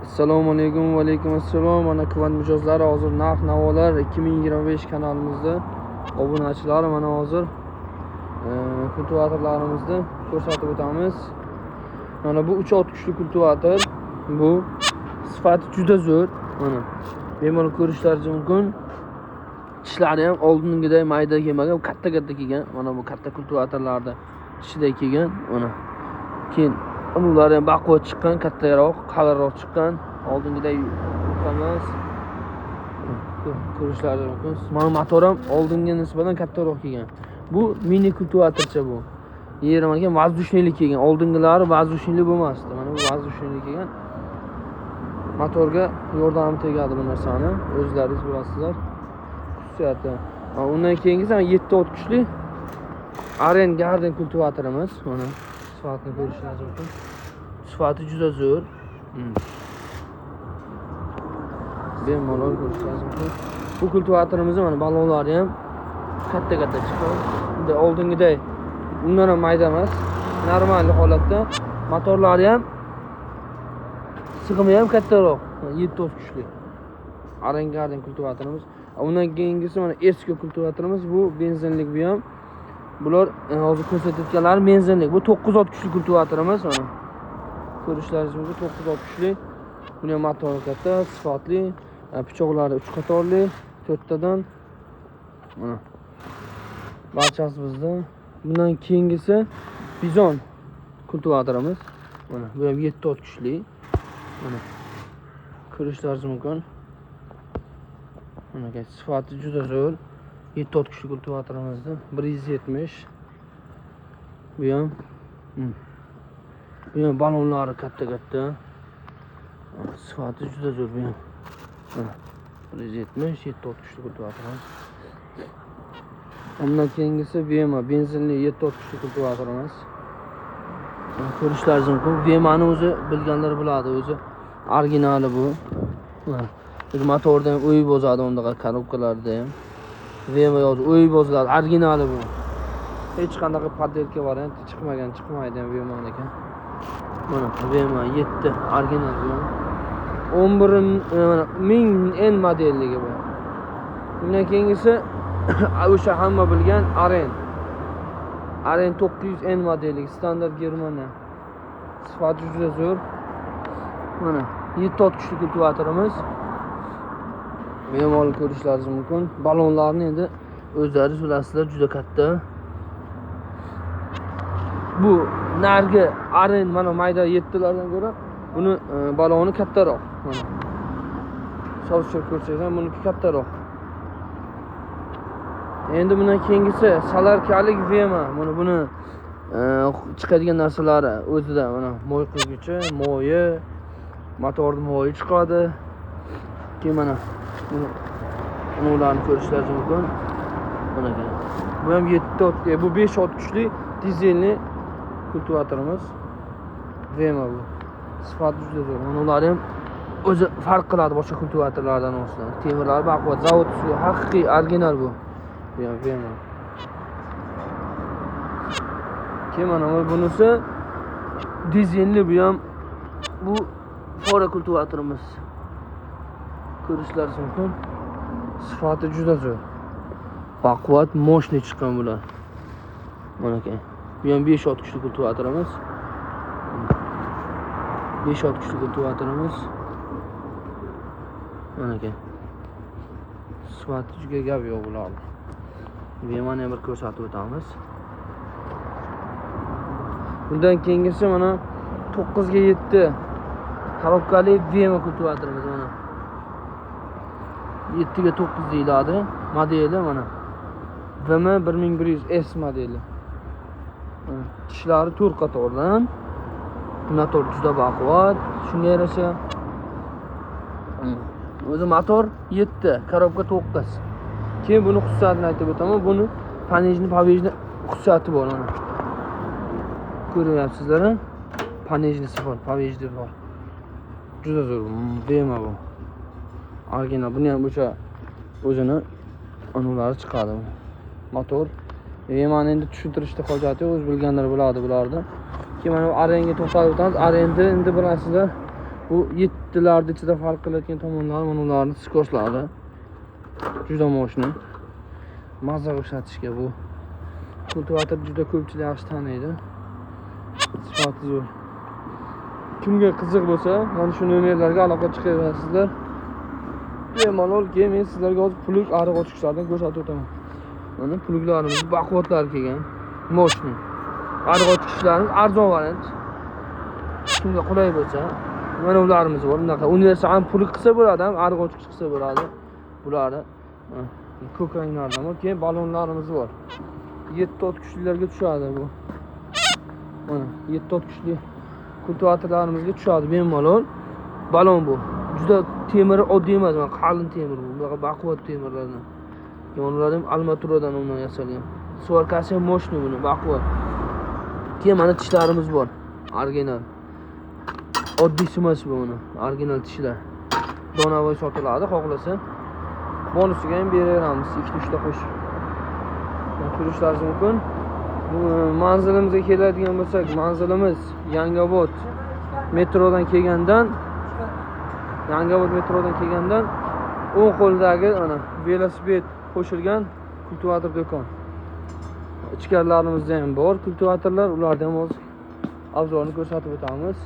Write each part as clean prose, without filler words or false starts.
Assalomu alaykum va alaykum assalom. Mana kvant mijozlari hozir narx-navolar 2025 kanalimizda obunachilar mana hozir kultivatorlarimizni ko'rsatib o'tamiz. Mana bu 3 ot kuchli kultivator. Bu sifati juda zo'r. Mana bemalol ko'rishlaringiz mumkin. Tishlari ham oldingidek mayda kelmagan, katta-katta kelgan. Mana bu katta kultivatorlarda tishidek kelgan. Mana keyin ular ham baquvvat chiqqan, kattaroq, qalinroq chiqqan. Oldingiday emas. Ko'rishlaringiz mumkin. Mana motor ham oldinga nisbatan kattaroq kelgan. Bu mini kultivatorcha bu. Yerim ekan воздушныйlik kelgan. Oldingilari воздушныйlik bo'lmasdi. Mana bu воздушныйlik kelgan. Motorga yordam tegadi bu narsani. O'zlaringiz bilasizlar. Xususiyati. Undan keyingisi 7 ot kuchli Aren Garden kultivatorimiz. Mana sifatini ko'rishingiz mumkin. Sifati juda zo'r. Bemalol ko'rishingiz mumkin. Bu kultivatorimizni mana balonlari ham katta-katta chiqqan. Endi oldingiday undan ham mayda emas, normal holatda. Motorlari ham sig'imi ham kattaroq. 7 ot kuchli. Aren Garden kultivatorimiz. Undan keyingisi mana eski kultivatorimiz. Bu benzinlik bu ham. Bular hozir ko'rsatayotganlar benzinlik. Bu 9 ot kuchli kultivatorimiz mana. Ko'rishlaringiz mumkin 9 ot kuchli. Buni ham motori katta, sifatli, pichoqlari 3 qatorli, 4 tadan. Mana. Barchasi bizda. Bundan keyingisi Bizon kultivatorimiz. Mana bu ham 7 ot kuchli. Mana. Ko'rishlaringiz mumkin. Mana sifati juda zo'r. 7 ot kuchli kultivatorimizni 170. Bu ham balonlari katta-katta. Sifati juda zo'r bu ham. 170 7 ot kuchli kultivatorimiz. Undan keyingisi Vema benzinli 7 ot kuchli kultivatorimiz. Ko'rishlaringiz mumkin. Vemani o'zi bilganlar biladi, o'zi originali bu. O'zi motorda ham o'y bozadi, undaqa korobkalarda ham. Vema yozib o'y boziladi, originali bu. Hech qanday poddelka varianti chiqmaydi ham Vema'niki. Mana Vema 7 original bu. 11.000 N modelligi bu. Undan keyingisi o'sha hamma bilgan Aren 900 N modelligi, standart Germaniya. Sifati juda zo'r. Mana 7 ot kuchli kultivatorimiz. Bemalol ko'rishlaringiz mumkin. Balonlarni endi o'zlaringiz bilasizlar, juda katta. Bu nargi Aren mana mayda 7lardan ko'ra buni baloni kattaroq. Mana. Solishtirib ko'rsam, buniki kattaroq. Endi bundan keyingisi Salarkalik Vema. Mana buni chiqadigan narsalari o'zida mana mo'y qo'yguvchi, mo'yi, motorning mo'yi chiqadi. Keyin mana ularni ko'rishlaringiz mumkin. Mana bu ham 7 ot, bu 5 ot kuchli dizelli kultivatorimiz. Vema bu. Sifati juda zo'r. Mana ular ham o'zi farq qiladi boshqa kultivatorlardan o'zidan. Temirlari baquvvat, zavod usuli, haqiqiy original bu. Bu ham Vema. Keyin mana bunisi dizelli bu ham bu Fora kultivatorimiz. Ko'rishlaringiz mumkin. Sifati juda zo'r. Baquvvat, moshni chiqqan bular. Mana aka. Bu ham 5 ot kuchli kultivatorimiz. 5 ot kuchli kultivatorimiz. Mana aka. Sifati juda gap yo'q bular. Vemani bir ko'rsatib o'tamiz. Bundan keyingisi mana 9 ga 7 korobkali Vema kultivatorimiz mana. 7 ga 9 deyiladi. Modeli mana. Vema 1100 S modeli. Tishlari 4 qatordan. Motor juda baquvvat. Shunga yarasha o'zi motor 7, korobka 9. Keyin buni xususiyatini aytib o'taman. Buni panejni xususiyati bor mana. Ko'ryapsizlar, panejnisi bor, pavejdi bor. Juda zo'r Vema bu. Original. Buni ham o'sha o'zini anulari chiqadi. Motor Vemani endi tushuntirishda hojati yo'q, o'z bilganlar biladi bularni. Keyin mana Arenga to'xtalib o'tamiz. Arenda endi bilasizlar, Bu 7'larda ichida farq qiladigan tomonlari mana ularning skoslari. Juda moshni. Mazza ishlatishga bu. Kultivator juda ko'pchilik yaxshi taniydi. Sifati zo'r. Kimga qiziq bo'lsa, mana shu nomerlarga aloqa chiqarasizlar. Bemalol keyin men sizlarga hozir puluk ariq ochqichlardan ko'rsatib o'taman. Mana puluklarimiz baquvvatlar kelgan. Moshni. Ariq ochqichlarimiz arzon variant. Kimga qulay bo'lsa, mana ularimiz bor. Bunaqa universal puluk qilsa bo'ladi, ham ariq ochqich qilsa bo'ladi. Bularni ko'k ranglardan bor. Keyin balonlarimiz bor. 7 ot kuchlilarga tushadi bu. Mana 7 ot kuchli kultivatorlarimizga tushadi bemalol. Balon bu. Juda temiri oddiy emas, qalin temir bu. Bunaqa baquvvat temirlardan. Yonlari ham almaturadan undan yasalgan. Svorkasi ham moshni buni, baquvvat. Keyin mana tishlarimiz bor. Original. Oddiy emas bu buni. Original tishlar. Donavoy sotiladi, xohlasa. Bonusiga ham beraveramiz, 2-3 ta qo'shib. Ko'rishlaringiz mumkin. Manzilimizga keladigan bo'lsak, manzilimiz Yangiobod metrodan kelgandan o'ng qo'ldagi ana velosiped qo'shilgan kultivator do'kon. Ichkarilarimizda ham bor kultivatorlar, ulardan ham o'z obzorini ko'rsatib o'tamiz.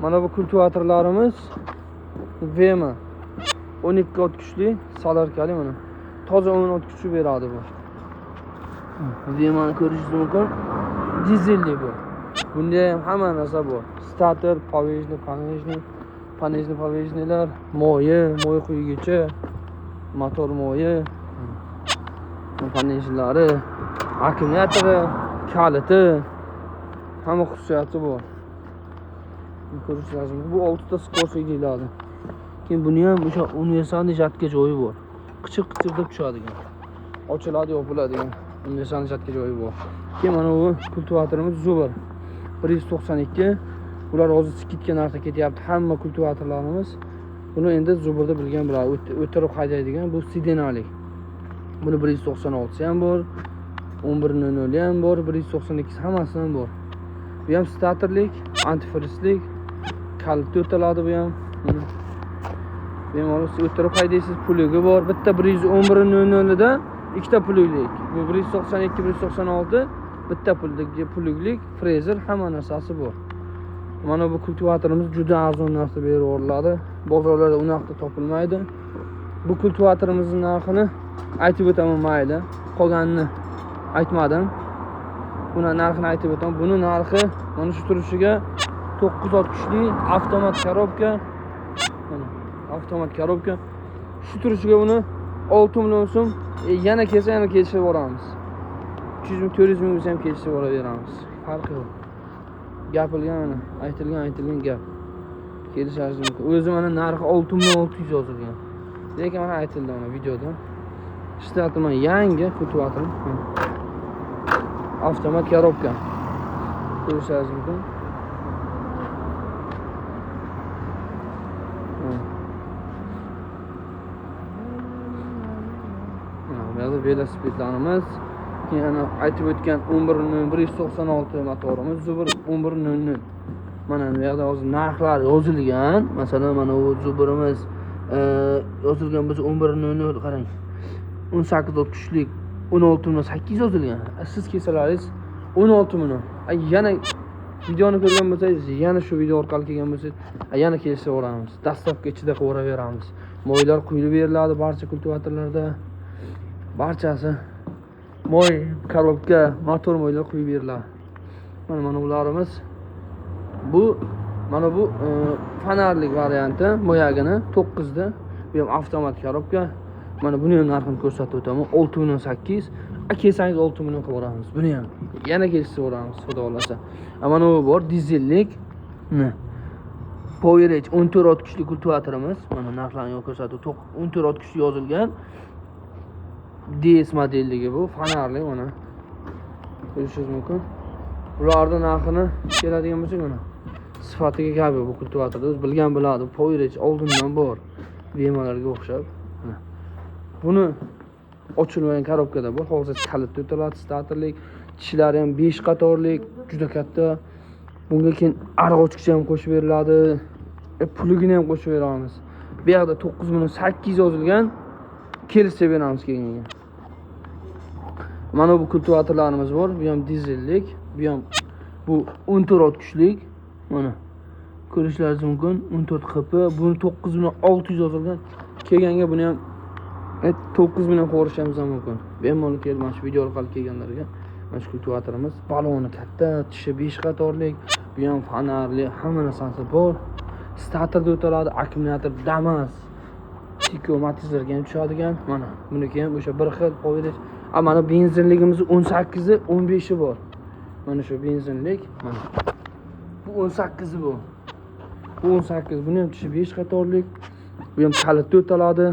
Mana bu kultivatorlarimiz Vema 12 ot kuchli solarkali mana. Toza 10 ot kuchi beradi bu. Vemani ko'rishingiz mumkin. Dizelli bu. Bunda ham hamma narsa bor. Starter, panejnilar, moyi quyigichi, motor moyi, panejlari, akkumulyatori, kaliti, hamma xususiyati bor. Ko'rishingiz mumkin. Bu 6 ta skorsga keladi. Keyin buni ham o'sha universal jatga joyi bor. Qichir-qichir deb tushadigan. Ochiladi, yopiladigan. Universal jatga joyi bor. Keyin mana bu kultivatorimiz Zubr 192. Ular hozir skidga narsa ketyapti. Hamma kultivatorlarimiz buni endi Zubrda bilgan bo'ladi. O'tirib haydaydigan bu sidenalik. Buni 196 ham bor. 1100 ham bor, 192 hammasi ham bor. Bu ham starterlik, antifrizlik, kalit o'tiladi bu ham. Bemalol o'tirib haydaysiz, pulugi bor. Bitta 11100 da ikkita puluglik. Bu 192, 196 bitta puluglik, frezer hamma narsasi bor. Mana bu kultivatorimiz juda arzon narsa berib o'riladi. Bozorlarda unaqda topilmaydi. Bu kultivatorimizning narxini aytib o'taman mayli. Qolganini aytmadim. Buni narxini aytib o'taman. Buni narxi mana shu turishiga 9 ot kuchli avtomat korobka. Mana avtomat korobka. Shu turishiga buni 6 million so'm yana kelsa yana kelishib boramiz. 300 ming 400 ming bo'lsa ham kelishib boraveramiz. Farqi yo'q. Gapilgan, aytilgan gap. Kelishingiz mumkin. O'zi mana narxi 6600 yozilgan. Lekin mana aytildi mana videoda. Ishlatman yangi kultivator. Avtomat korobka. Ko'rishingiz mumkin. Mana velosipedlarimiz. Keyin aytib o'tgan 11196 motorimiz Zubr 1100. Mana bu yerda hozir narxlar yozilgan. Masalan, mana bu Zubrimiz yozilgan bo'lsa 1100 qarang. 18 ot kuchlik 16.8 yozilgan. Siz kelsalaringiz 16 million. Yana videoni ko'rgan bo'lsangiz, yana shu video orqali kelgan bo'lsangiz, yana kelishib o'ramiz. Dastavka ichida qo'raveramiz. Moylar quyilib beriladi barcha kultivatorlarda. Barchasi moy, korobka, motor moylar quyib beriladi. Mana ularimiz. Mana bu fanarlik varianti, moyagini 9 da. Bu ham avtomat korobka. Mana buni ham narxini ko'rsatib o'taman. 6.8. Kelsangiz 6 million qilib o'ramiz. Buni ham yana kelishib o'ramiz, xudo xolasa. Mana bu bor dizellik. Powerage 14 ot kuchli kultivatorimiz. Mana narxlarini ko'rsatib 14 ot kuchli yozilgan. DS modelligi bu, fanarli mana. Ko'rishingiz mumkin. Ularning narxini keladigan bo'lsak mana. Sifatiga kabi bu kultivatorda o'z bilgan bo'ladi. Powerage oldindan bor. Vemalarga o'xshab. Buni ochilmagan korobkada bor. Hozir kalit o'tiladi, starterlik, tishlari ham 5 qatorlik, juda katta. Bunga keyin arg'ochkicha ham qo'shib beriladi. Puligini ham qo'shib beramiz. Bu yerda 9800 yozilgan. Kelishib beramiz keyinga. Mana bu kultivatorlarimiz bor. Bu ham dizellik, bu 14 kuchlik. Mana ko'rishlaringiz mumkin. 14 qp. Buni 9600 yozilgan. Kelganga buni ham 9000 dan qo'rishamiz ham mumkin. Bemalol kelib mana shu video orqali kelganlarga mana shu kultivatorimiz baloni katta, tishi 5 qatorlik, bu ham fanarli, hamma narsasi bor. Starterda o'tiladi, akkumulyator damas. Tiko matizlarga ham tushadigan. Mana buniki ham o'sha bir xil qo'yilish. Mana benzinligimiz 18 i, 15 i bor. Mana shu benzinlik, mana. Bu 18 i bu. Bu 18, buni ham tishi 5 qatorlik. Bu ham kalitda o'tiladi.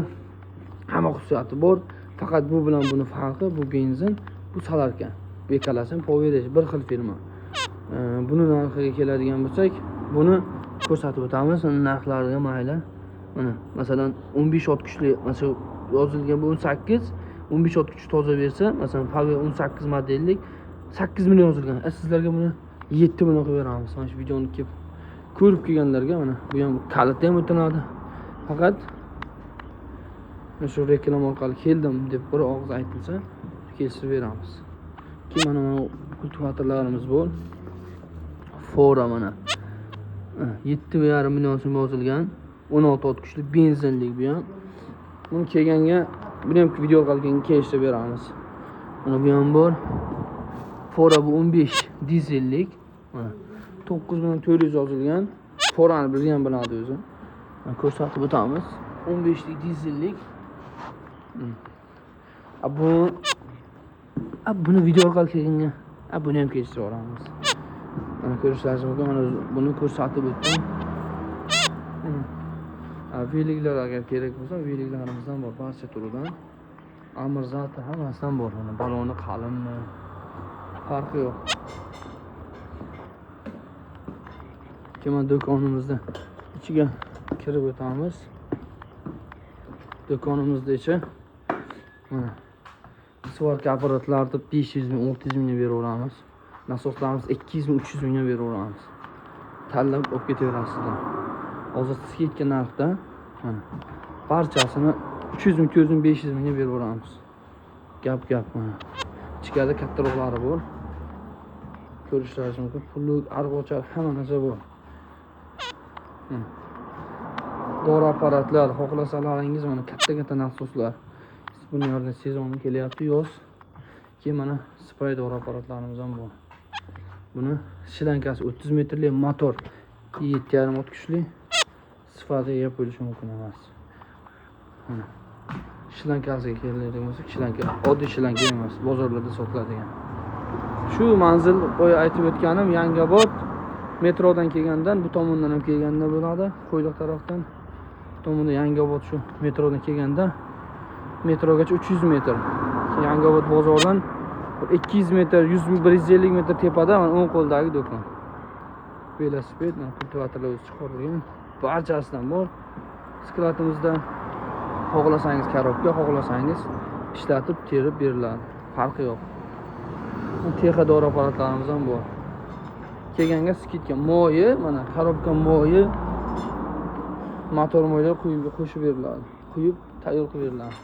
Hamma xususiyati bor. Faqat bu bilan buni farqi, bu benzin, bu salarkan. Bu ikkalasi Powerage bir xil firma. Buni narxiga keladigan bo'lsak, buni ko'rsatib o'tamiz. Narxlariga mayli. Mana masalan 15 ot kuchli, masalan yozilgan bu 18, 15 ot kuch toza bersa, masalan Power 18 modellik 8 million yozilgan. Sizlarga buni 7 million qilib beramiz. Mana shu videoni kelib ko'rib kelganlarga mana bu ham kalitda ham o'tiladi. Faqat shu reklama orqali keldim deb bir og'iz aytilsa, kelishib beramiz. Keyin mana kultivatorlarimiz bor. Fora mana 7,5 million so'm yozilgan. 16 ot kuchli benzinlik bu ham. Buni kelganga, buni ham video orqali kelishib beramiz. Mana bu ham bor. Fora bu 15 dizellik. Mana 9400 yozilgan. Forani bilgan biladi o'zi. Ko'rsatib o'tamiz. 15 lik dizellik. Buni video orqali kelganga, buni ham kelishib olamiz. Mana ko'rishlaringiz mumkin. Mana buni ko'rsatib o'tdim. Veliklar agar kerak bo'lsa, veliklarimizdan bor, barcha turidan. Amirzati hammasidan bor. Mana baloni qalinmi, farqi yo'q. Keyin do'konimizda ichiga kirib o'tamiz. Do'konimizda ichi mana svarka apparatlarni 500 ming, 600 mingga beraveramiz. Nasoslarimiz 200 ming, 300 mingga beraveramiz. Tanlab olib ketaverasizlar. Hozir sizga aytgan narxda mana barchasini 300 ming, 400 ming, 500 mingga beraveramiz. Gap mana. Ichkarida kattaroqlari bor. Ko'rishlaringiz mumkin. Pullik, arg'ochar hamma narsa bor. Dori apparatlar, xohlasalaringiz mana katta nasoslar. Buni yerda sezonni kelyapti yoz. Keyin mana spray dori apparatlarimiz ham bor. Buni shilankasi 30 metrli motor, 7,5 ot kuchli. Sifati yeb bo'lishi mumkin emas. Mana shilankasiga keladigan bo'lsak, shilanka oddiy shilanka emas, bozorlarda sotiladigan. Shu manzil boya aytib o'tganim Yangiobod metrodan kelgandan, bu tomondan ham kelganda bo'ladi, Qo'yliq tarafdan. Bu tomonda Yangiobod shu metrodan kelganda metrogacha 300 metr. Yangiobod bozordan 200 metr, 150 metr tepada mana o'ng qo'ldagi do'kon. Velosiped, mana kultivatorlar o'zi chiqarilgan. Barchasidan bor. Sklatimizda xohlasangiz korobka, xohlasangiz ishlatib terib beriladi. Farqi yo'q. Texa dori apparatlarimiz ham bor. Kelganga skidga moyi, mana korobka moyi, motor moylar qo'shib beriladi. Quyib tayyor qilib beriladi.